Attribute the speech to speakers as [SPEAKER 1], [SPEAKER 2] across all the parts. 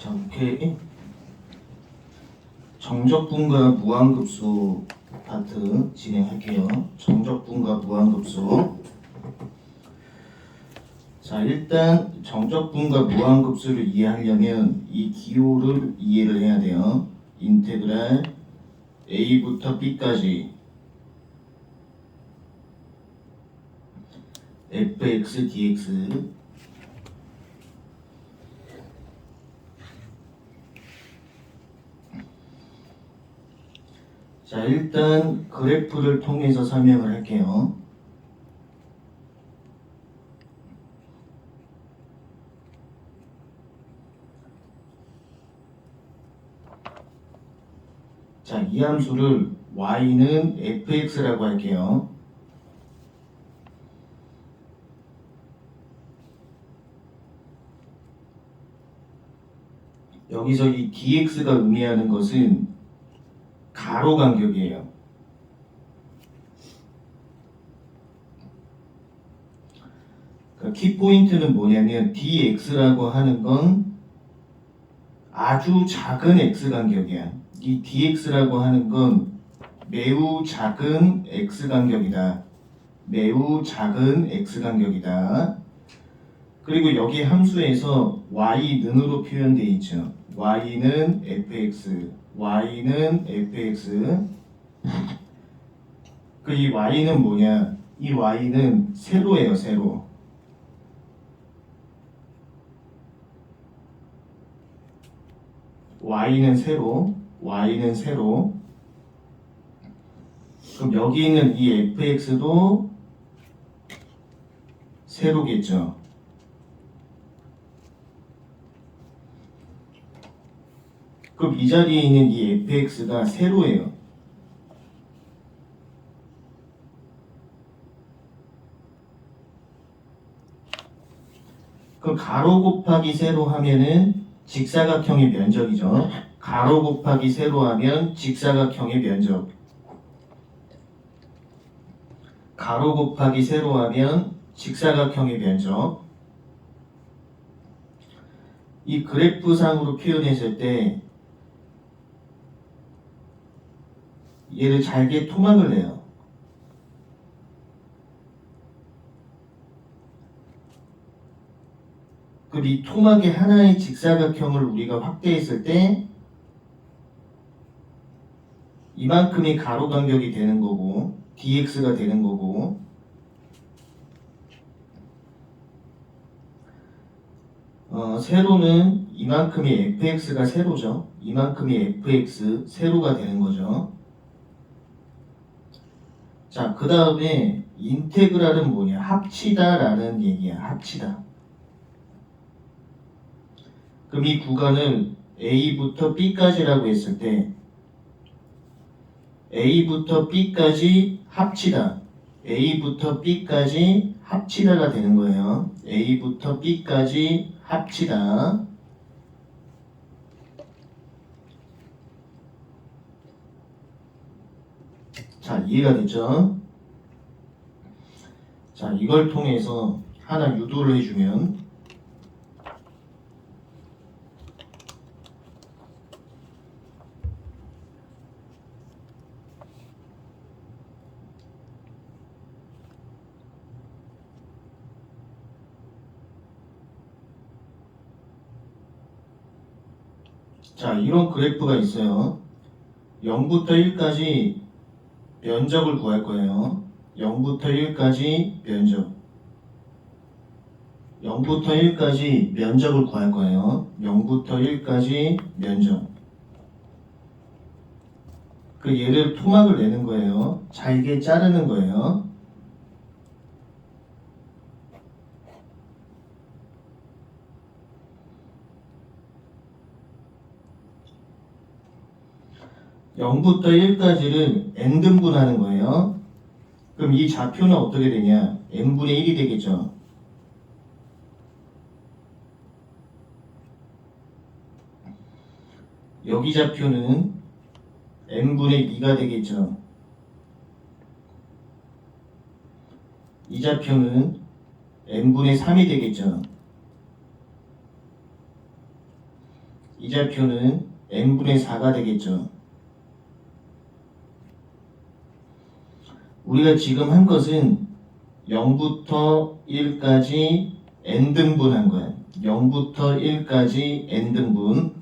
[SPEAKER 1] 자, 오케이. 정적분과 무한급수 파트 진행할게요. 정적분과 무한급수. 자, 일단 정적분과 무한급수를 이해하려면 이 기호를 이해를 해야 돼요. 인테그랄 a부터 b까지 fx dx. 자, 일단 그래프를 통해서 설명을 할게요. 자, 이 함수를 y는 fx라고 할게요. 여기서 이 dx가 의미하는 것은 가로 간격이에요. 그러니까 키포인트는 뭐냐면 dx라고 하는 건 아주 작은 x 간격이야. 이 dx라고 하는 건 매우 작은 x 간격이다. 매우 작은 x 간격이다. 그리고 여기 함수에서 y는으로 표현되어 있죠. y는 fx, y는 fx. 그 이 y는 뭐냐? 이 y는 세로예요, 세로. y는 세로, y는 세로. 그럼 여기 있는 이 fx도 세로겠죠. 그럼 이 자리에 있는 이 fx가 세로예요. 그럼 가로 곱하기 세로 하면은 직사각형의 면적이죠. 가로 곱하기 세로 하면 직사각형의 면적. 가로 곱하기 세로 하면 직사각형의 면적. 이 그래프상으로 표현했을 때 얘를 잘게 토막을 내요. 그럼 이 토막의 하나의 직사각형을 우리가 확대했을 때 이만큼이 가로 간격이 되는 거고 dx가 되는 거고, 세로는 이만큼이 fx가 세로죠. 이만큼이 fx 세로가 되는 거죠. 자, 그 다음에 인테그랄은 뭐냐? 합치다 라는 얘기야. 합치다. 그럼 이 구간을 a부터 b까지라고 했을 때 a부터 b까지 합치다. a부터 b까지 합치다가 되는 거예요. a부터 b까지 합치다. 자, 이해가 됐죠? 자, 이걸 통해서 하나 유도를 해주면, 자, 이런 그래프가 있어요. 0부터 1까지 면적을 구할 거예요. 0부터 1까지 면적. 0부터 1까지 면적을 구할 거예요. 0부터 1까지 면적. 그 얘를 토막을 내는 거예요. 잘게 자르는 거예요. (0부터 1까지를) n등분하는 거예요. 그럼 이 좌표는 어떻게 되냐? n분의 1이 되겠죠. 여기 좌표는 n분의 2가 되겠죠. 이 좌표는 n분의 3이 되겠죠. 이 좌표는 n분의 4가 되겠죠. 우리가 지금 한 것은 0부터 1까지 n등분한 거야. 0부터 1까지 n등분,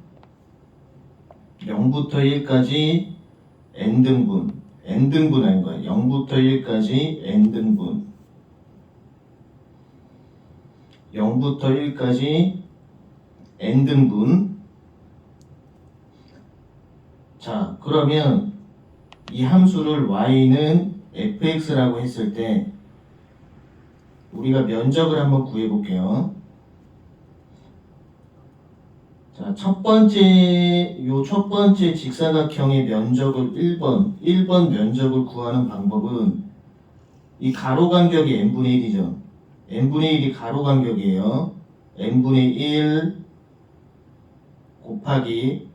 [SPEAKER 1] 0부터 1까지 n등분한 거야. 0부터 1까지 n등분, 0부터 1까지 n등분. 자, 그러면 이 함수를 y는 fx라고 했을 때 우리가 면적을 한번 구해볼게요. 자, 첫 번째 직사각형의 면적을 1번 면적을 구하는 방법은 이 가로 간격이 n분의 1이죠. n분의 1이 가로 간격이에요. n분의 1 곱하기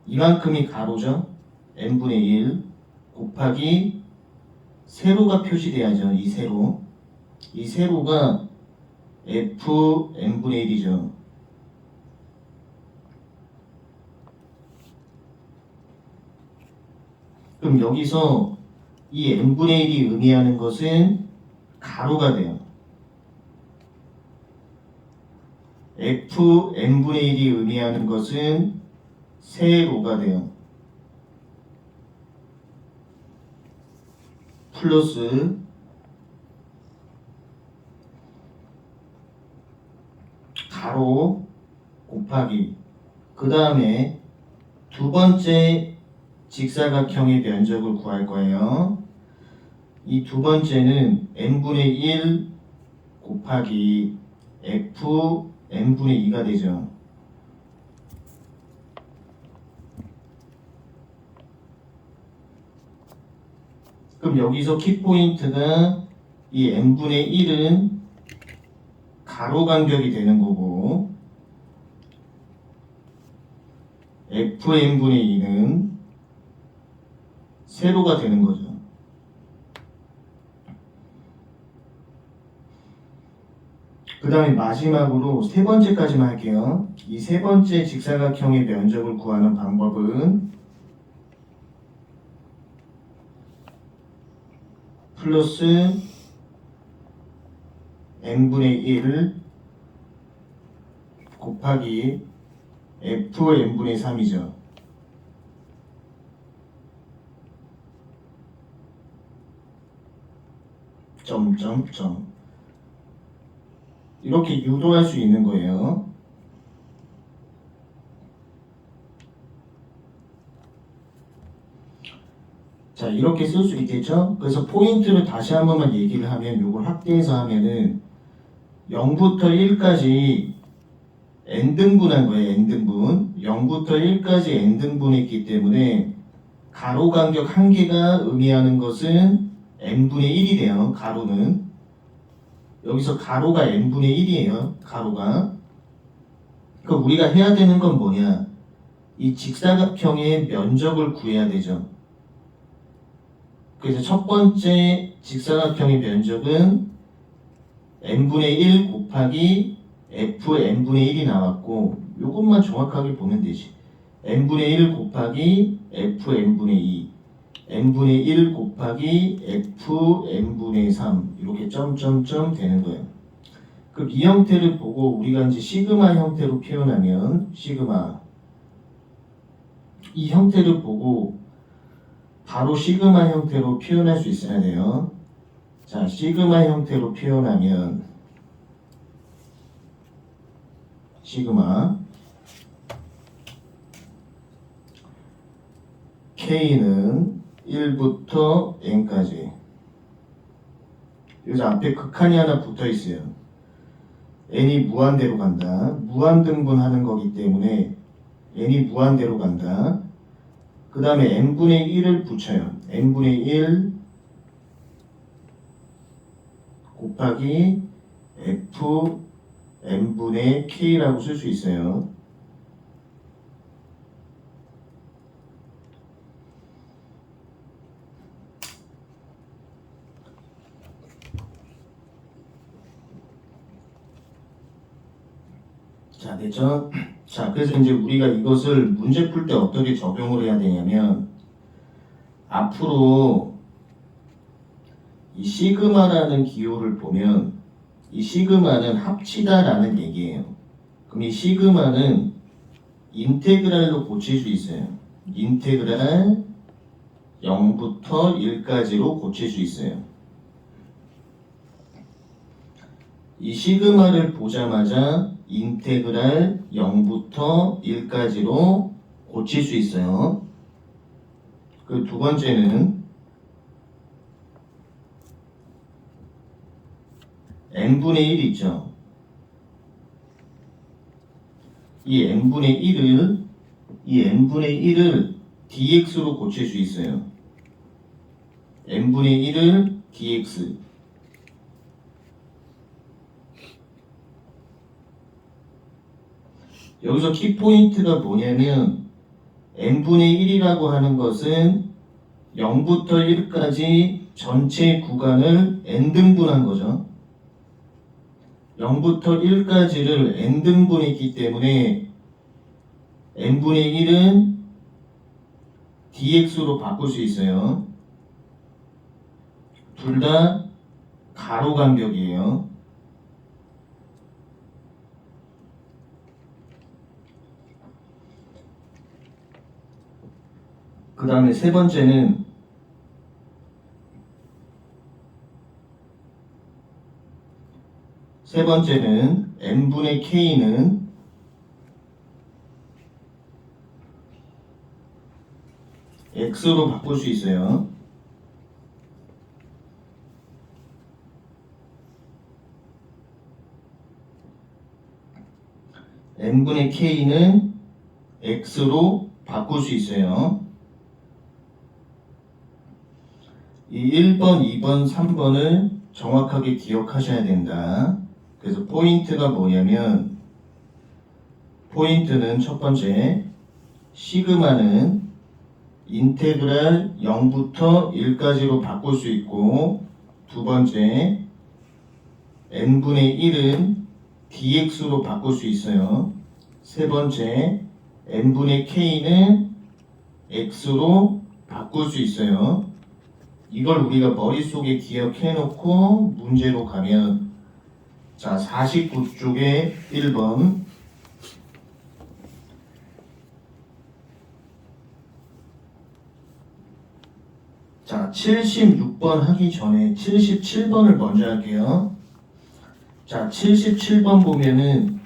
[SPEAKER 1] 이만큼이 가로죠. n분의 1 곱하기 세로가 표시돼야죠. 이 세로가 f n분의 1이죠. 그럼 여기서 이 n분의 1이 의미하는 것은 가로가 돼요. f n분의 1이 의미하는 것은 세로가 돼요. 플러스 가로 곱하기 그 다음에 두 번째 직사각형의 면적을 구할 거예요. 이 두 번째는 n분의 1 곱하기 f n분의 2가 되죠. 그럼 여기서 키포인트가 이 n분의 1은 가로 간격이 되는 거고 fn분의 2는 세로가 되는 거죠. 그 다음에 마지막으로 세 번째까지만 할게요. 이 세 번째 직사각형의 면적을 구하는 방법은 플러스 n분의 1 곱하기 fn분의 3이죠. 점점점 이렇게 유도할 수 있는 거예요. 자, 이렇게 쓸 수 있겠죠? 그래서 포인트를 다시 한 번만 얘기를 하면 이걸 확대해서 하면은 0부터 1까지 n등분한 거예요. n등분 0부터 1까지 n등분했기 때문에 가로 간격 한 개가 의미하는 것은 n분의 1이 돼요. 가로는 여기서 가로가 n분의 1이에요. 가로가. 그러니까 우리가 해야 되는 건 뭐냐? 이 직사각형의 면적을 구해야 되죠. 그래서 첫 번째 직사각형의 면적은 n분의 1 곱하기 f n분의 1이 나왔고 이것만 정확하게 보면 되지. n분의 1 곱하기 f n분의 2 n분의 1 곱하기 f n분의 3 이렇게 점점점 되는 거예요. 그럼 이 형태를 보고 우리가 이제 시그마 형태로 표현하면 시그마 이 형태를 보고 바로 시그마 형태로 표현할 수 있어야 돼요. 자, 시그마 형태로 표현하면 시그마 K는 1부터 n까지 여기서 앞에 극한이 하나 붙어 있어요. n이 무한대로 간다. 무한등분하는 거기 때문에 n이 무한대로 간다. 그 다음에 n분의 1을 붙여요. n분의 1 곱하기 f n분의 k라고 쓸 수 있어요. 자, 됐죠? 자, 그래서 이제 우리가 이것을 문제 풀 때 어떻게 적용을 해야 되냐면 앞으로 이 시그마라는 기호를 보면 이 시그마는 합치다라는 얘기예요. 그럼 이 시그마는 인테그랄로 고칠 수 있어요. 인테그랄 0부터 1까지로 고칠 수 있어요. 이 시그마를 보자마자 인테그랄 0부터 1까지로 고칠 수 있어요. 그 두 번째는 n분의 1 있죠. 이 n분의 1을 dx로 고칠 수 있어요. n분의 1을 dx. 여기서 키포인트가 뭐냐면 n분의 1이라고 하는 것은 0부터 1까지 전체 구간을 n등분한 거죠. 0부터 1까지를 n등분했기 때문에 n분의 1은 dx로 바꿀 수 있어요. 둘 다 가로 간격이에요. 그 다음에 세 번째는 n분의 k는 x로 바꿀 수 있어요. n분의 k는 x로 바꿀 수 있어요. 이 1번, 2번, 3번을 정확하게 기억하셔야 된다. 그래서 포인트가 뭐냐면 포인트는 첫 번째 시그마는 인테그랄 0부터 1까지로 바꿀 수 있고 두 번째 n분의 1은 dx로 바꿀 수 있어요. 세 번째 n분의 k는 x로 바꿀 수 있어요. 이걸 우리가 머릿속에 기억해 놓고 문제로 가면 자 49쪽에 1번 자 76번 하기 전에 77번을 먼저 할게요. 자 77번 보면은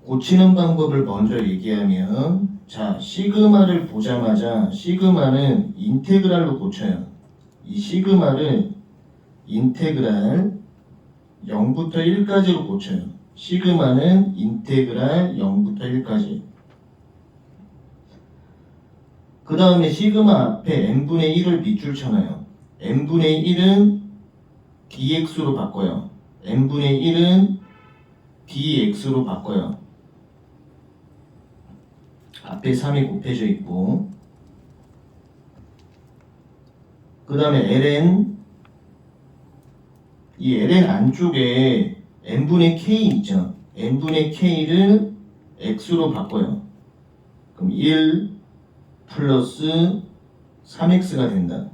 [SPEAKER 1] 고치는 방법을 먼저 얘기하면 자 시그마를 보자마자 시그마는 인테그랄로 고쳐요. 이 시그마를 인테그랄 0부터 1까지로 고쳐요. 시그마는 인테그랄 0부터 1까지. 그 다음에 시그마 앞에 n분의 1을 밑줄 쳐놔요. n분의 1은 dx로 바꿔요. n분의 1은 dx로 바꿔요. 앞에 3이 곱해져 있고 그 다음에 ln 이 ln 안쪽에 n분의 k 있죠. n분의 k를 x로 바꿔요. 그럼 1 플러스 3x가 된다.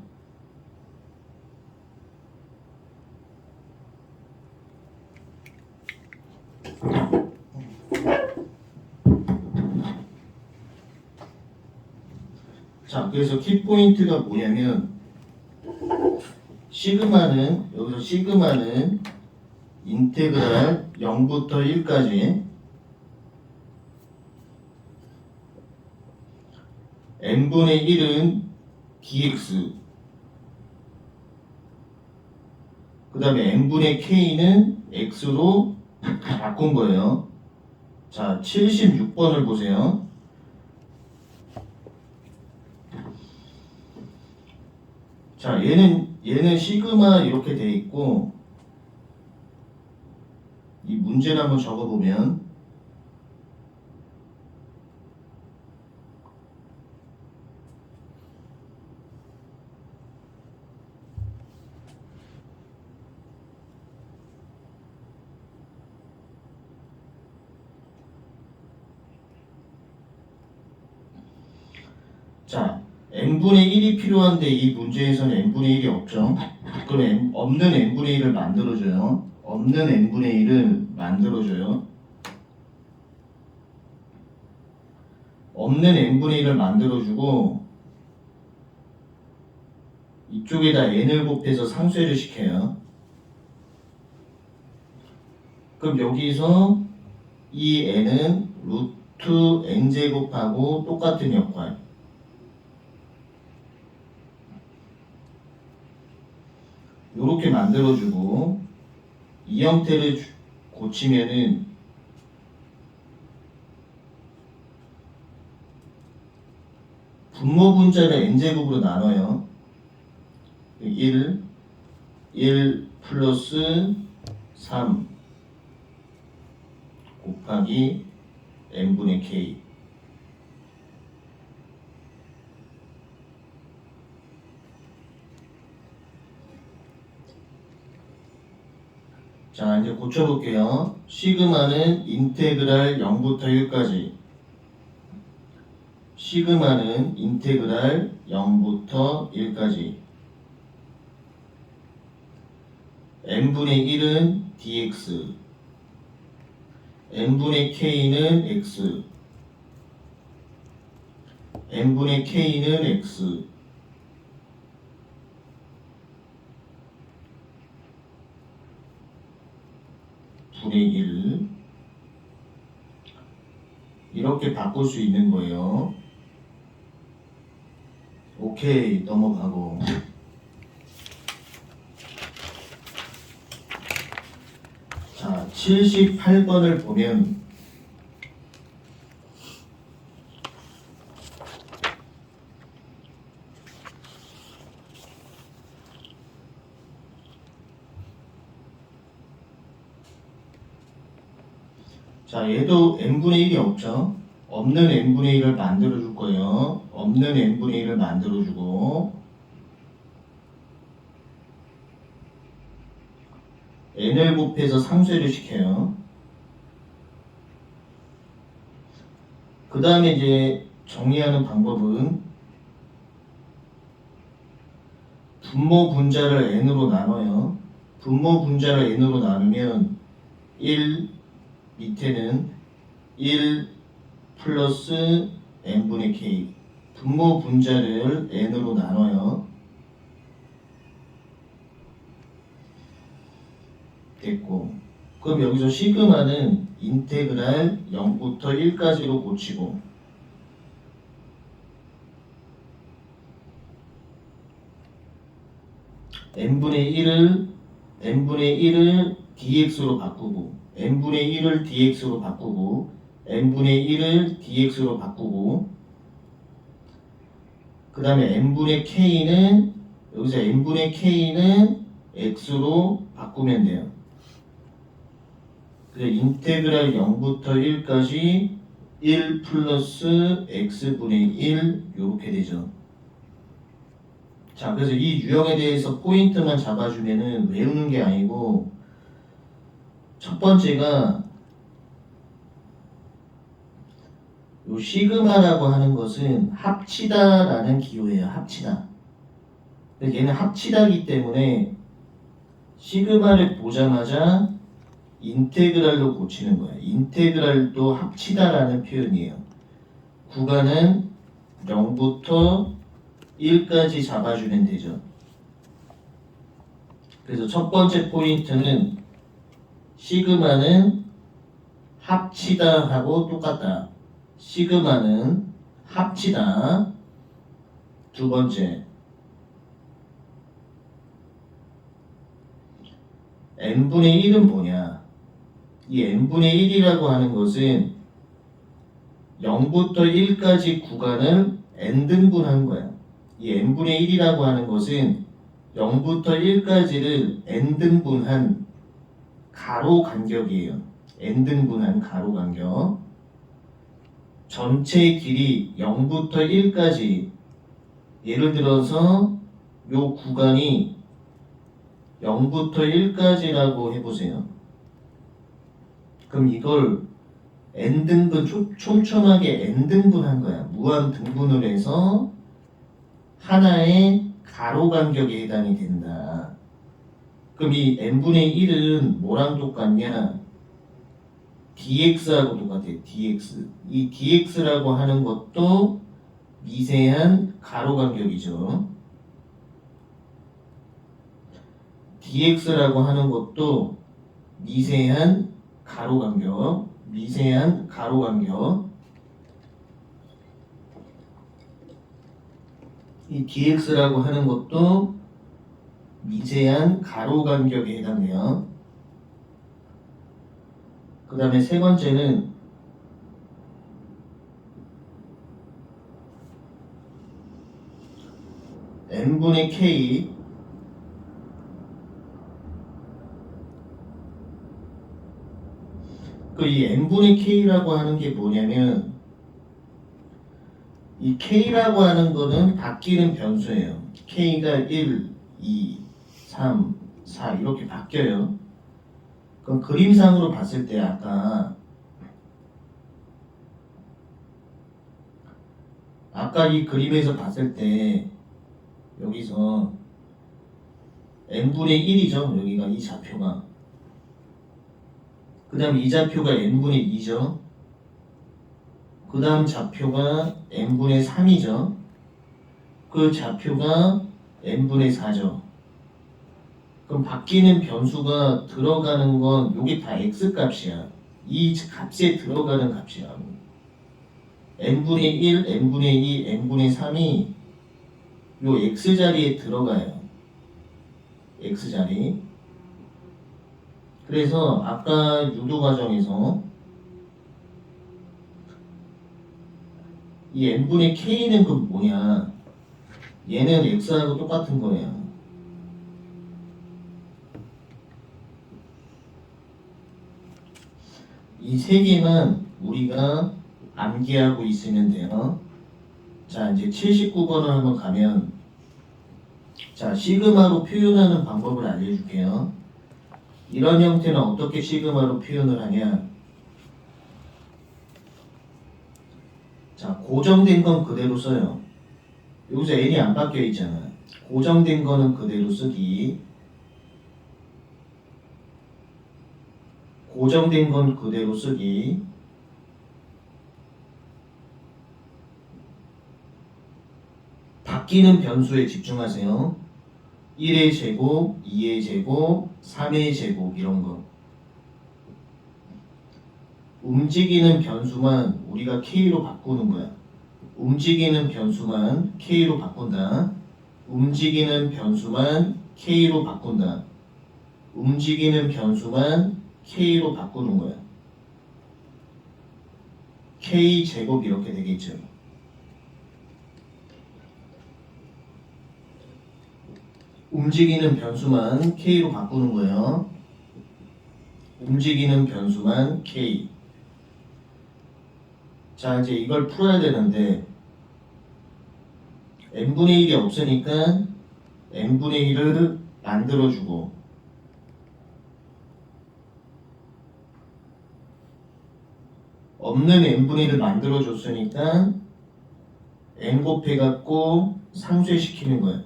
[SPEAKER 1] 자, 그래서 키포인트가 뭐냐면 시그마는 여기서 시그마는 인테그랄 0부터 1까지 n분의 1은 dx 그 다음에 n분의 k는 x로 바꾼 거예요. 자 76번을 보세요. 자 얘는 시그마 이렇게 돼 있고 이 문제를 한번 적어보면 자, n분의 1이 필요한데 이 문제에서는 n분의 1이 없죠. 그럼 없는 n분의 1을 만들어줘요. 없는 n분의 1을 만들어줘요. 없는 n분의 1을 만들어주고 이쪽에다 n을 곱해서 상쇄를 시켜요. 그럼 여기서 이 n은 루트 n제곱하고 똑같은 역할. 요렇게 만들어주고 이 형태를 고치면은 분모 분자를 n제곱으로 나눠요. 1 플러스 3 곱하기 n분의 k. 자, 이제 고쳐볼게요. 시그마는 인테그랄 0부터 1까지. 시그마는 인테그랄 0부터 1까지. n분의 1은 dx. n분의 k는 x. n분의 k는 x. 분의 1 이렇게 바꿀 수 있는 거예요. 오케이, 넘어가고. 자, 78번을 보면 자, 얘도 n분의 1이 없죠. 없는 n분의 1을 만들어 줄 거예요. 없는 n분의 1을 만들어 주고 n을 곱해서 상쇄를 시켜요. 그 다음에 이제 정리하는 방법은 분모 분자를 n으로 나눠요. 분모 분자를 n으로 나누면 1 밑에는 1 플러스 n분의 k. 분모 분자를 n으로 나눠요. 됐고, 그럼 여기서 시그마는 인테그랄 0부터 1까지로 고치고 n분의 1을 dx로 바꾸고 n분의 1을 dx로 바꾸고 n분의 1을 dx로 바꾸고 그 다음에 n분의 k는 여기서 n분의 k는 x로 바꾸면 돼요. 그래서 인테그랄 0부터 1까지 1 플러스 x분의 1 요렇게 되죠. 자, 그래서 이 유형에 대해서 포인트만 잡아주면은 외우는 게 아니고 첫 번째가 요 시그마라고 하는 것은 합치다라는 기호예요. 합치다. 얘는 합치다기 때문에 시그마를 보자마자 인테그랄로 고치는 거예요. 인테그랄도 합치다라는 표현이에요. 구간은 0부터 1까지 잡아주면 되죠. 그래서 첫 번째 포인트는 시그마는 합치다 하고 똑같다. 시그마는 합치다. 두 번째, n분의 1은 뭐냐? 이 n분의 1이라고 하는 것은 0부터 1까지 구간을 n등분한 거야. 이 n분의 1이라고 하는 것은 0부터 1까지를 n등분한 가로 간격이에요. n등분한 가로 간격. 전체 길이 0부터 1까지, 예를 들어서 요 구간이 0부터 1까지라고 해보세요. 그럼 이걸 n등분, 촘촘하게 n등분한 거야. 무한 등분을 해서 하나의 가로 간격에 해당이 된다. 그럼 이 n분의 1은 뭐랑 똑같냐? dx하고 똑같아. dx. 이 dx라고 하는 것도 미세한 가로 간격이죠. dx라고 하는 것도 미세한 가로 간격. 미세한 가로 간격. 이 dx라고 하는 것도 미세한 가로 간격에 해당해요. 그 다음에 세 번째는 n분의 k 그 이 n분의 k라고 하는 게 뭐냐면 이 k라고 하는 거는 바뀌는 변수예요. k가 1, 2, 3, 4 이렇게 바뀌어요. 그럼 그림상으로 봤을 때 아까 이 그림에서 봤을 때 여기서 n분의 1이죠. 여기가 이 좌표가. 그 다음 이 좌표가 n분의 2죠. 그 다음 좌표가 n분의 3이죠. 그 좌표가 n분의 4죠. 그럼 바뀌는 변수가 들어가는 건 요게 다 x값이야. 이 값에 들어가는 값이야. n분의 1, n분의 2, n분의 3이 요 x자리에 들어가요. x자리. 그래서 아까 유도 과정에서 이 n분의 k는 그 뭐냐? 얘는 x하고 똑같은 거예요. 이 세 개만 우리가 암기하고 있으면 돼요. 자, 이제 79번을 한번 가면 자, 시그마로 표현하는 방법을 알려줄게요. 이런 형태는 어떻게 시그마로 표현을 하냐? 자, 고정된 건 그대로 써요. 여기서 n이 안 바뀌어 있잖아. 고정된 거는 그대로 쓰기. 고정된 건 그대로 쓰기. 바뀌는 변수에 집중하세요. 1의 제곱, 2의 제곱, 3의 제곱 이런 거. 움직이는 변수만 우리가 k로 바꾸는 거야. 움직이는 변수만 k로 바꾼다. 움직이는 변수만 k로 바꾼다. 움직이는 변수만 k로 바꾸는 거야. k 제곱 이렇게 되겠죠. 움직이는 변수만 k로 바꾸는 거예요. 움직이는 변수만 k. 자, 이제 이걸 풀어야 되는데 n분의 1이 없으니까 n분의 1을 만들어주고 없는 n분의 1을 만들어줬으니까 n 곱해갖고 상쇄시키는 거예요.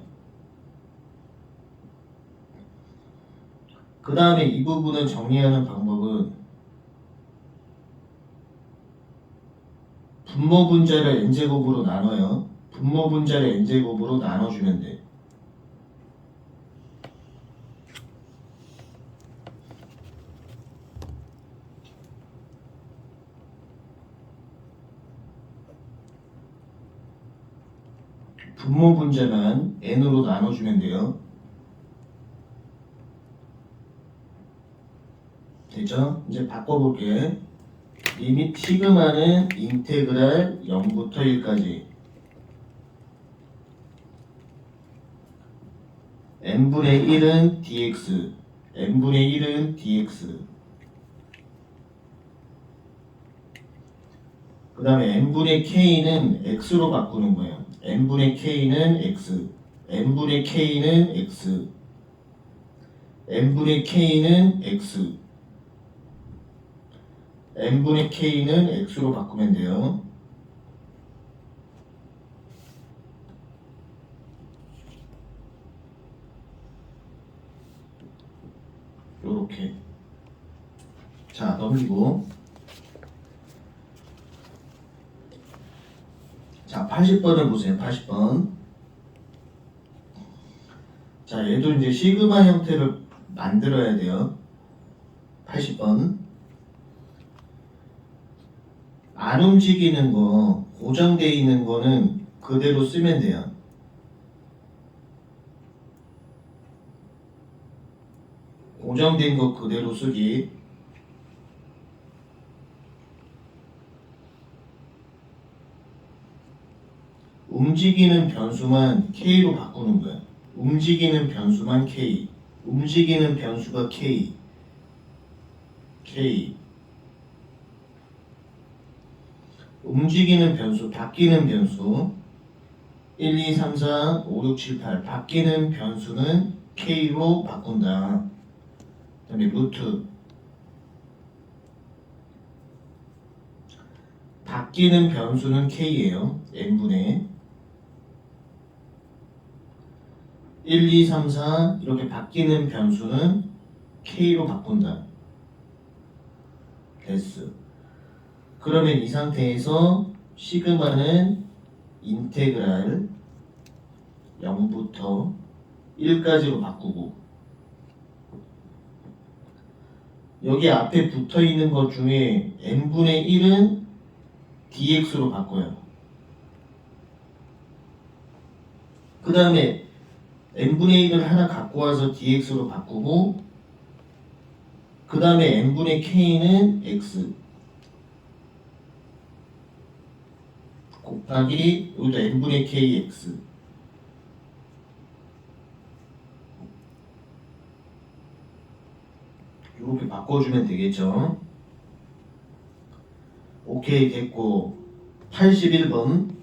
[SPEAKER 1] 그 다음에 이 부분을 정리하는 방법은 분모 분자를 n제곱으로 나눠요. 분모 분자를 n제곱으로 나눠주면 돼. 분모 분자만 n으로 나눠주면 돼요. 됐죠? 이제 바꿔볼게. 리밋 시그마는 인테그랄 0부터 1까지 n분의 1은 dx n분의 1은 dx 그 다음에 n분의 k는 x로 바꾸는 거예요. n분의 k는 x n분의 k는 x n분의 k는 x n분의 k는 x로 바꾸면 돼요. 이렇게. 자, 넘기고. 자, 80번을 보세요. 80번. 자, 얘도 이제 시그마 형태를 만들어야 돼요. 80번. 안 움직이는 거, 고정되어 있는 거는 그대로 쓰면 돼요. 고정된 거 그대로 쓰기. 움직이는 변수만 K로 바꾸는 거야. 움직이는 변수만 K. 움직이는 변수가 K. K. 움직이는 변수, 바뀌는 변수 1, 2, 3, 4, 5, 6, 7, 8 바뀌는 변수는 K로 바꾼다. 그 다음에 루트 바뀌는 변수는 K예요. n분의 1, 2, 3, 4 이렇게 바뀌는 변수는 K로 바꾼다. 됐어. 그러면 이 상태에서 시그마는 인테그랄 0부터 1까지로 바꾸고 여기 앞에 붙어있는 것 중에 n분의 1은 dx로 바꿔요. 그 다음에 n분의 1을 하나 갖고 와서 dx로 바꾸고 그 다음에 n분의 k는 x 곱하기 여기도 n분의 kx 이렇게 바꿔주면 되겠죠. 오케이 됐고 81번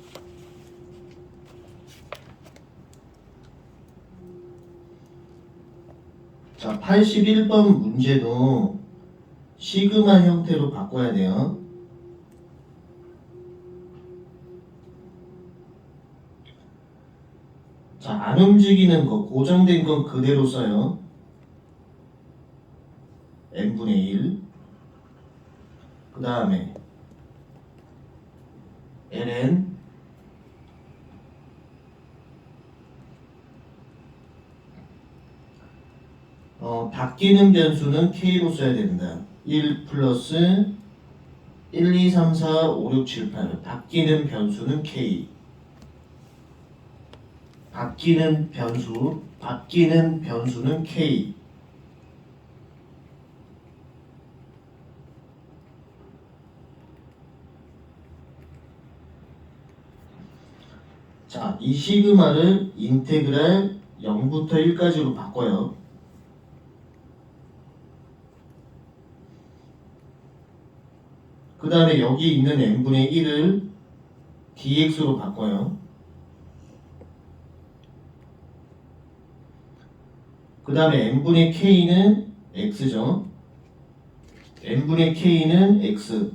[SPEAKER 1] 자 81번 문제도 시그마 형태로 바꿔야 돼요. 자, 안 움직이는 거, 고정된 건 그대로 써요. n분의 1. 그 다음에 ln 바뀌는 변수는 k로 써야 된다. 1 플러스 1, 2, 3, 4, 5, 6, 7, 8 바뀌는 변수는 k. 바뀌는 변수는 k. 자, 이 시그마를 인테그랄 0부터 1까지로 바꿔요. 그 다음에 여기 있는 n분의 1을 dx로 바꿔요. 그 다음에 n분의 k는 x죠. n분의 k는 x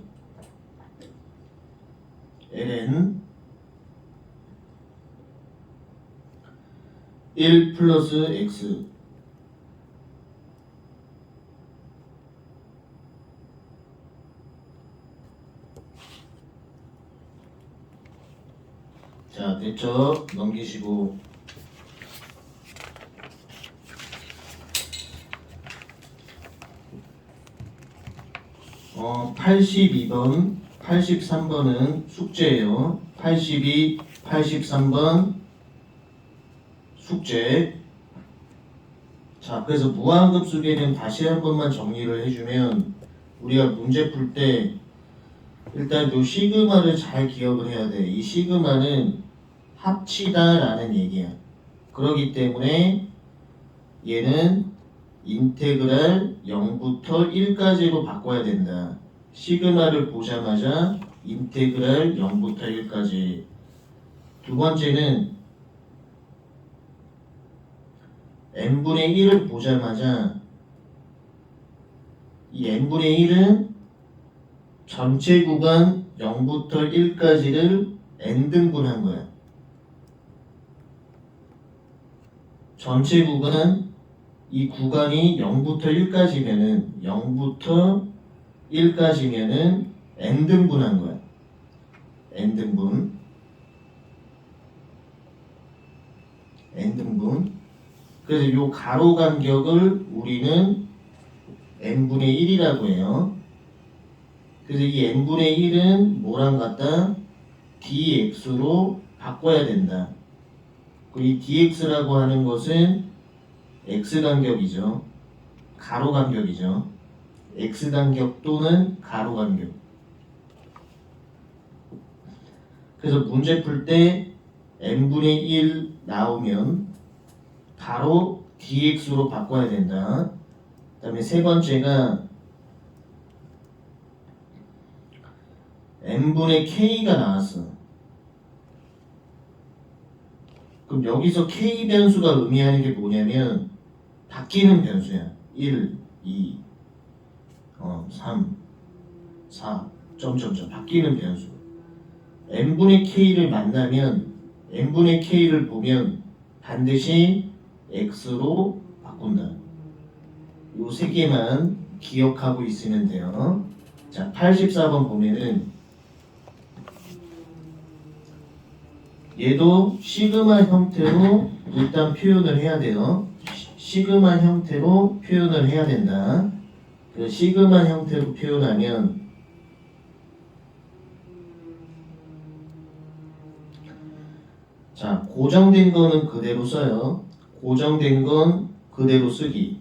[SPEAKER 1] ln 1 플러스 x 자 됐죠? 넘기시고 82번 83번은 숙제예요. 82, 83번 숙제. 자, 그래서 무한급수 개념 다시 한 번만 정리를 해주면 우리가 문제 풀 때 일단 요 시그마를 잘 기억을 해야 돼. 이 시그마는 합치다 라는 얘기야. 그렇기 때문에 얘는 인테그랄 0부터 1까지로 바꿔야 된다. 시그마를 보자마자 인테그랄 0부터 1까지. 두 번째는 n분의 1을 보자마자 이 n분의 1은 전체 구간 0부터 1까지를 n등분한 거야. 전체 구간 이 구간이 0부터 1까지면은 0부터 1까지면은 n등분한 거야. n등분. n등분. 그래서 이 가로 간격을 우리는 n분의 1이라고 해요. 그래서 이 n분의 1은 뭐랑 같다? dx로 바꿔야 된다. 그리고 이 dx라고 하는 것은 x 간격이죠. 가로 간격이죠. x 간격 또는 가로 간격. 그래서 문제 풀 때 n분의 1 나오면 바로 dx로 바꿔야 된다. 그 다음에 세 번째가 n분의 k가 나왔어. 그럼 여기서 k 변수가 의미하는 게 뭐냐면 바뀌는 변수야. 1, 2, 3, 4, 점점점 바뀌는 변수. n분의 k를 만나면 n분의 k를 보면 반드시 x로 바꾼다. 요 세 개만 기억하고 있으면 돼요. 자, 84번 보면은 얘도 시그마 형태로 일단 표현을 해야 돼요. 시그마 형태로 표현을 해야 된다. 그 시그마 형태로 표현하면 자, 고정된 거는 그대로 써요. 고정된 건 그대로 쓰기.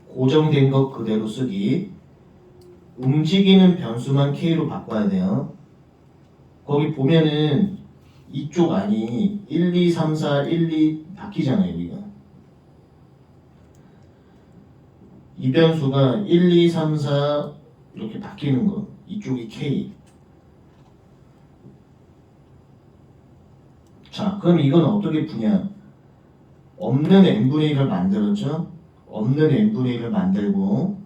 [SPEAKER 1] 고정된 것 그대로 쓰기. 움직이는 변수만 k로 바꿔야 돼요. 거기 보면은 이쪽 안이 1, 2, 3, 4, 1, 2 바뀌잖아요, 여기가. 이 변수가 1, 2, 3, 4 이렇게 바뀌는 거. 이쪽이 k. 자, 그럼 이건 어떻게 푸냐? 없는 n분의 1을 만들었죠? 없는 n분의 1을 만들고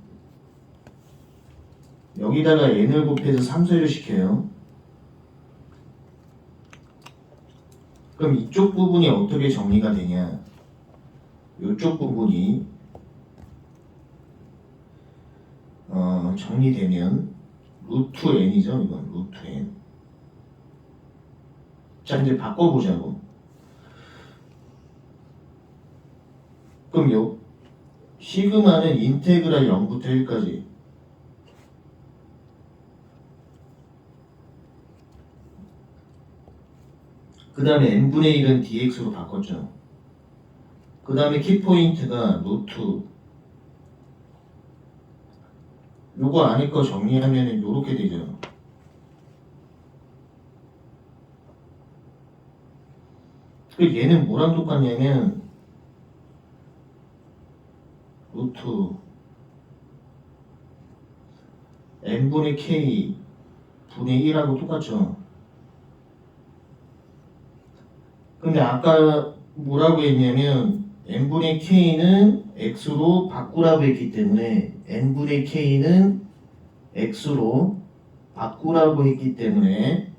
[SPEAKER 1] 여기다가 n을 곱해서 상쇄를 시켜요. 그럼 이쪽 부분이 어떻게 정리가 되냐? 이쪽 부분이 정리되면 루트 n이죠. 이건 루트 n. 자, 이제 바꿔보자고. 그럼 요 시그마는 인테그랄 0부터 1까지. 그 다음에 n분의 1은 dx로 바꿨죠. 그 다음에 키포인트가 루트. 요거 안에 거 정리하면 요렇게 되죠. 그 얘는 뭐랑 똑같냐면 루트 n분의 k 분의 1하고 똑같죠. 근데 아까 뭐라고 했냐면 n분의 k는 x로 바꾸라고 했기 때문에 n분의 k는 x로 바꾸라고 했기 때문에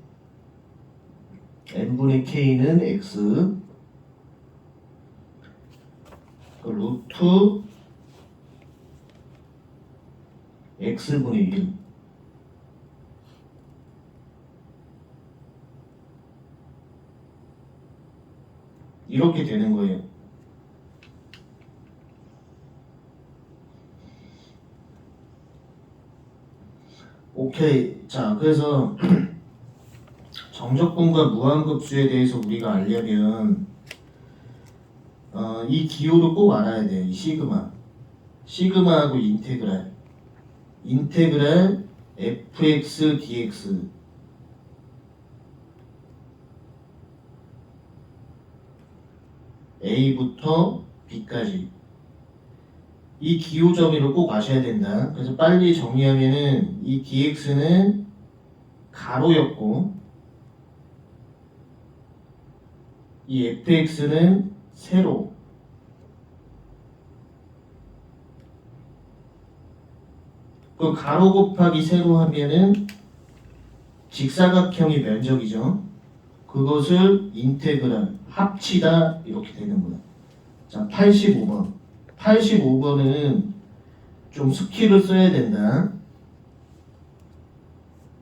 [SPEAKER 1] n분의 k는 x 루트 x분의 1 이렇게 되는 거예요. 오케이. 자, 그래서 정적분과 무한급수에 대해서 우리가 알려면 이 기호를 꼭 알아야 돼요. 이 시그마. 시그마하고 인테그랄. 인테그랄 fx dx. a부터 b까지. 이 기호 정의를 꼭 아셔야 된다. 그래서 빨리 정리하면은 이 dx는 가로였고 이 fx는 세로. 그 가로 곱하기 세로 하면은 직사각형의 면적이죠. 그것을 인테그랄 합치다 이렇게 되는구나. 자, 85번. 85번은 좀 스킬을 써야 된다.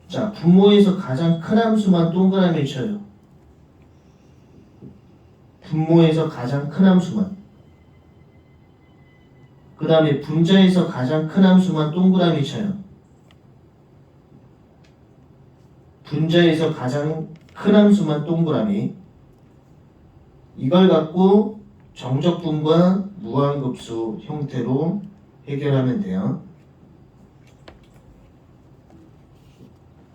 [SPEAKER 1] 자, 분모에서 가장 큰 함수만 동그라미 쳐요. 분모에서 가장 큰 함수만. 그 다음에 분자에서 가장 큰 함수만 동그라미 쳐요. 분자에서 가장 큰 함수만 동그라미. 이걸 갖고 정적분과 무한급수 형태로 해결하면 돼요.